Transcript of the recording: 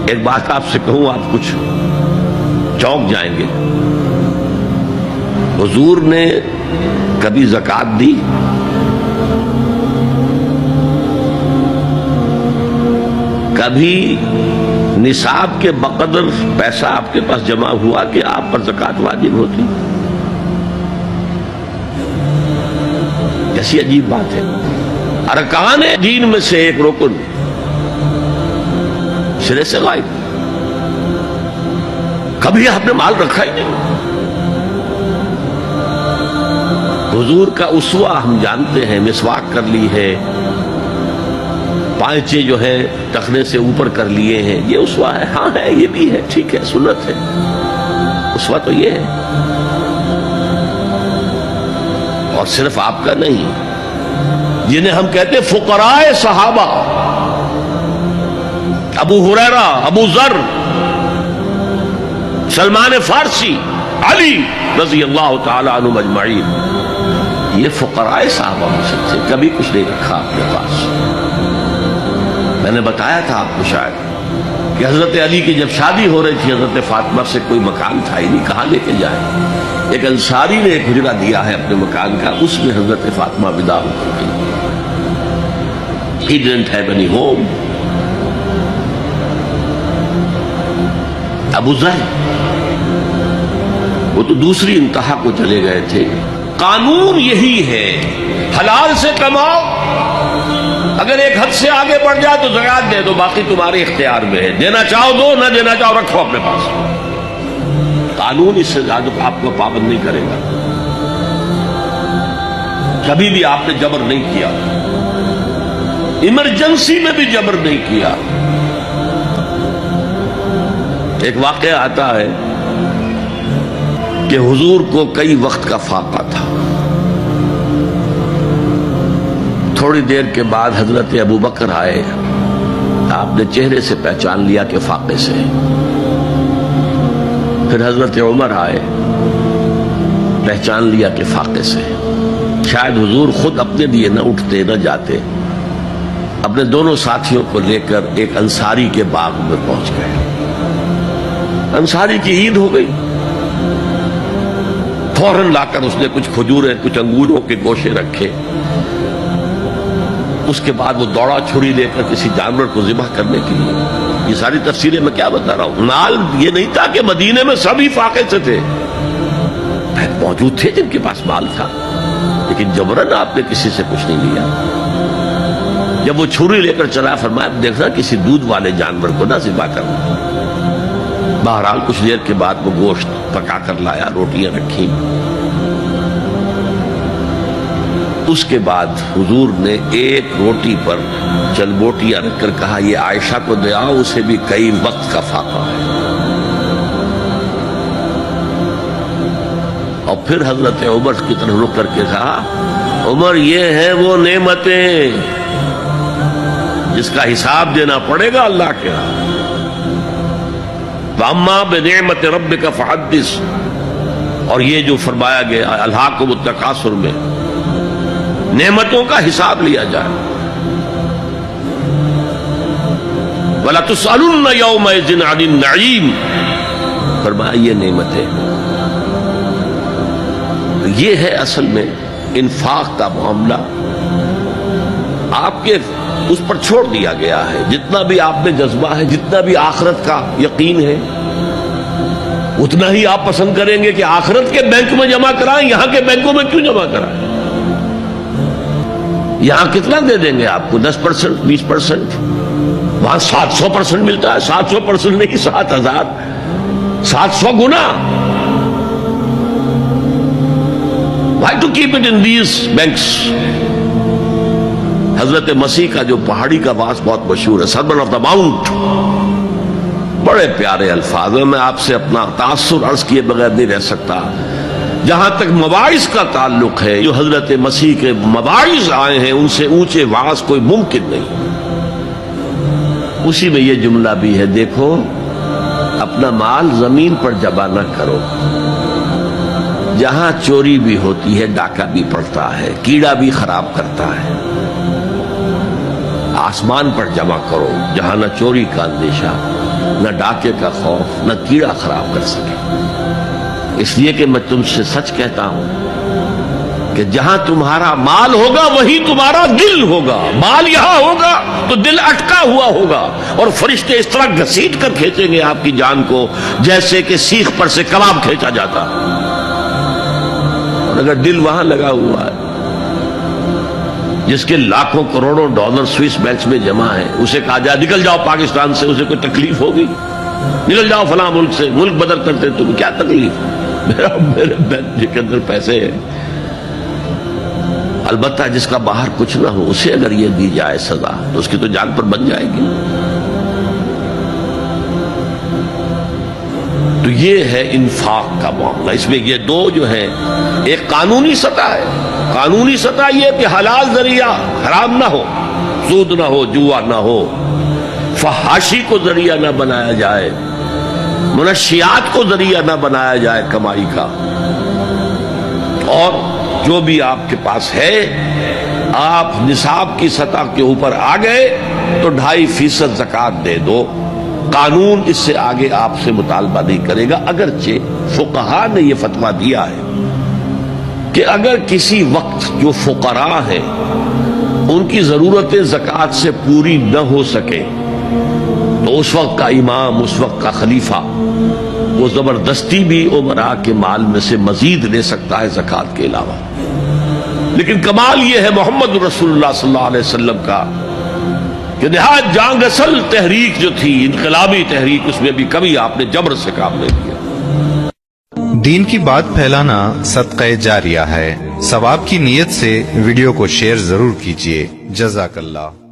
ایک بات آپ سے کہوں، آپ کچھ چونک جائیں گے. حضور نے کبھی زکوٰۃ دی؟ کبھی نصاب کے بقدر پیسہ آپ کے پاس جمع ہوا کہ آپ پر زکوٰۃ واجب ہوتی؟ ایسی عجیب بات ہے. ارکان دین میں سے ایک رکن سرے سے غائب. کبھی آپ نے مال رکھا ہی نہیں. حضور کا اسوہ ہم جانتے ہیں، مسواک کر لی ہے، پانچے جو ہے ٹخنے سے اوپر کر لیے ہیں، یہ اسوہ ہے. ہاں ہے، یہ بھی ہے، ٹھیک ہے، سنت ہے. اسوہ تو یہ ہے. اور صرف آپ کا نہیں، جنہیں ہم کہتے فقراء صحابہ، ابو ہریرہ، ابو ذر، سلمان فارسی، علی رضی اللہ تعالی عنہم اجمعین، یہ فقراء صحابہ میں سے تھے. کبھی کچھ نہیں رکھا اپنے پاس. میں نے بتایا تھا آپ کو شاید کہ حضرت علی کی جب شادی ہو رہی تھی حضرت فاطمہ سے، کوئی مکان تھا ہی نہیں، کہاں لے کے جائیں. ایک انصاری نے ایک حجرہ دیا ہے اپنے مکان کا، اس میں حضرت فاطمہ ودا ہو کر گئی. He didn't have any home. ابو ذر وہ تو دوسری انتہا کو چلے گئے تھے. قانون یہی ہے، حلال سے کماؤ، اگر ایک حد سے آگے بڑھ جائے تو زکوٰۃ دے دو، باقی تمہارے اختیار میں ہے. دینا چاہو دو، نہ دینا چاہو رکھو اپنے پاس. قانون اس سے زیادہ آپ کو پابند نہیں کرے گا. کبھی بھی آپ نے جبر نہیں کیا، ایمرجنسی میں بھی جبر نہیں کیا. ایک واقعہ آتا ہے کہ حضور کو کئی وقت کا فاقہ تھا. تھوڑی دیر کے بعد حضرت ابو بکر آئے. آپ نے چہرے سے پہچان لیا کہ فاقے سے. پھر حضرت عمر آئے، پہچان لیا کہ فاقے سے. شاید حضور خود اپنے لیے نہ اٹھتے نہ جاتے، اپنے دونوں ساتھیوں کو لے کر ایک انصاری کے باغ میں پہنچ گئے. انصاری کی عید ہو گئی. فوراً لا کر اس نے کچھ کھجوریں، کچھ انگوروں کے گوشے رکھے. اس کے بعد وہ دوڑا چھری لے کر کسی جانور کو ذبح کرنے کے لیے. یہ ساری تفصیلیں میں کیا بتا رہا ہوں. مال یہ نہیں تھا کہ مدینے میں سبھی فاقے سے تھے، موجود تھے جن کے پاس مال تھا، لیکن جبراً آپ نے کسی سے کچھ نہیں لیا. جب وہ چھری لے کر چلا، فرمایا دیکھنا کسی دودھ والے جانور کو نہ ذبح کرنا. بہرحال کچھ دیر کے بعد وہ گوشت پکا کر لایا، روٹیاں رکھی. اس کے بعد حضور نے ایک روٹی پر چند بوٹیاں رکھ کر کہا یہ عائشہ کو دے آؤ، اسے بھی کئی وقت کا فاقہ ہے. اور پھر حضرت عمر کی طرف رک کر کے کہا عمر یہ ہیں وہ نعمتیں جس کا حساب دینا پڑے گا اللہ کے ہاں. وَأَمَّا بِنِعْمَةِ رَبِّكَ فَحَدِّثْ. اور یہ جو فرمایا گیا الہاکم التکاثر میں، نعمتوں کا حساب لیا جائے. وَلَا تُسْأَلُنَّ يَوْمَئِذٍ عَنِ النَّعِيمِ. فرمایا یہ نعمتیں، یہ ہے اصل میں انفاق کا معاملہ. آپ کے اس پر چھوڑ دیا گیا ہے. جتنا بھی آپ میں جذبہ ہے، جتنا بھی آخرت کا یقین ہے، اتنا ہی آپ پسند کریں گے کہ آخرت کے بینک میں جمع کرائیں، یہاں کے بینکوں میں کیوں جمع کرائیں. یہاں کتنا دے دیں گے آپ کو؟ 10%، 20%. وہاں 700% ملتا ہے. 700% نہیں، 7000، 700 گنا. Why to keep it in these banks? حضرت مسیح کا جو پہاڑی کا باس بہت مشہور ہے، سرمن آف دا ماؤنٹ، بڑے پیارے الفاظ ہیں. میں آپ سے اپنا تاثر عرض کیے بغیر نہیں رہ سکتا. جہاں تک مواعظ کا تعلق ہے، جو حضرت مسیح کے مواعظ آئے ہیں ان سے اونچے وعظ کوئی ممکن نہیں. اسی میں یہ جملہ بھی ہے، دیکھو اپنا مال زمین پر جمع نہ کرو. جہاں چوری بھی ہوتی ہے ڈاکہ بھی پڑتا ہے، کیڑا بھی خراب کرتا ہے. آسمان پر جمع کرو جہاں نہ چوری کا اندیشہ نہ ڈاکے کا خوف، نہ کیڑا خراب کر سکے۔ اس لیے کہ میں تم سے سچ کہتا ہوں کہ جہاں تمہارا مال ہوگا وہیں تمہارا دل ہوگا۔ مال یہاں ہوگا تو دل اٹکا ہوا ہوگا، اور فرشتے اس طرح گھسیٹ کر کھینچیں گے آپ کی جان کو جیسے کہ سیخ پر سے کباب کھینچا جاتا۔ اور اگر دل وہاں لگا ہوا ہے جس کے لاکھوں کروڑوں ڈالر سوئس بینکس میں جمع ہے، اسے کہا جائے نکل جاؤ پاکستان سے، اسے کوئی تکلیف ہوگی؟ نکل جاؤ فلاں ملک سے، ملک بدل کرتے تمہیں کیا تکلیف؟ میرے بینک کے اندر پیسے ہیں۔ البتہ جس کا باہر کچھ نہ ہو اسے اگر یہ دی جائے سزا تو اس کی تو جان پر بن جائے گی۔ تو یہ ہے انفاق کا معاملہ۔ اس میں یہ دو جو ہے، ایک قانونی سطح ہے، قانونی سطح یہ کہ حلال ذریعہ حرام نہ ہو، سود نہ ہو، جوا نہ ہو، فحاشی کو ذریعہ نہ بنایا جائے، منشیات کو ذریعہ نہ بنایا جائے کمائی کا، اور جو بھی آپ کے پاس ہے آپ نصاب کی سطح کے اوپر آ گئے تو 2.5% زکوٰۃ دے دو۔ قانون اس سے آگے آپ سے مطالبہ نہیں کرے گا، اگرچہ فقہا نے یہ فتویٰ دیا ہے کہ اگر کسی وقت جو فقراء ہیں ان کی ضرورتیں زکوٰۃ سے پوری نہ ہو سکے تو اس وقت کا امام، اس وقت کا خلیفہ وہ زبردستی بھی امراء کے مال میں سے مزید لے سکتا ہے زکوٰۃ کے علاوہ۔ لیکن کمال یہ ہے محمد رسول اللہ صلی اللہ علیہ وسلم کا کہ نہایت جان اصل تحریک جو تھی، انقلابی تحریک، اس میں بھی کبھی آپ نے جبر سے کام نہیں کیا۔ دین کی بات پھیلانا صدقہ جاریہ ہے۔ ثواب کی نیت سے ویڈیو کو شیئر ضرور کیجیے۔ جزاک اللہ۔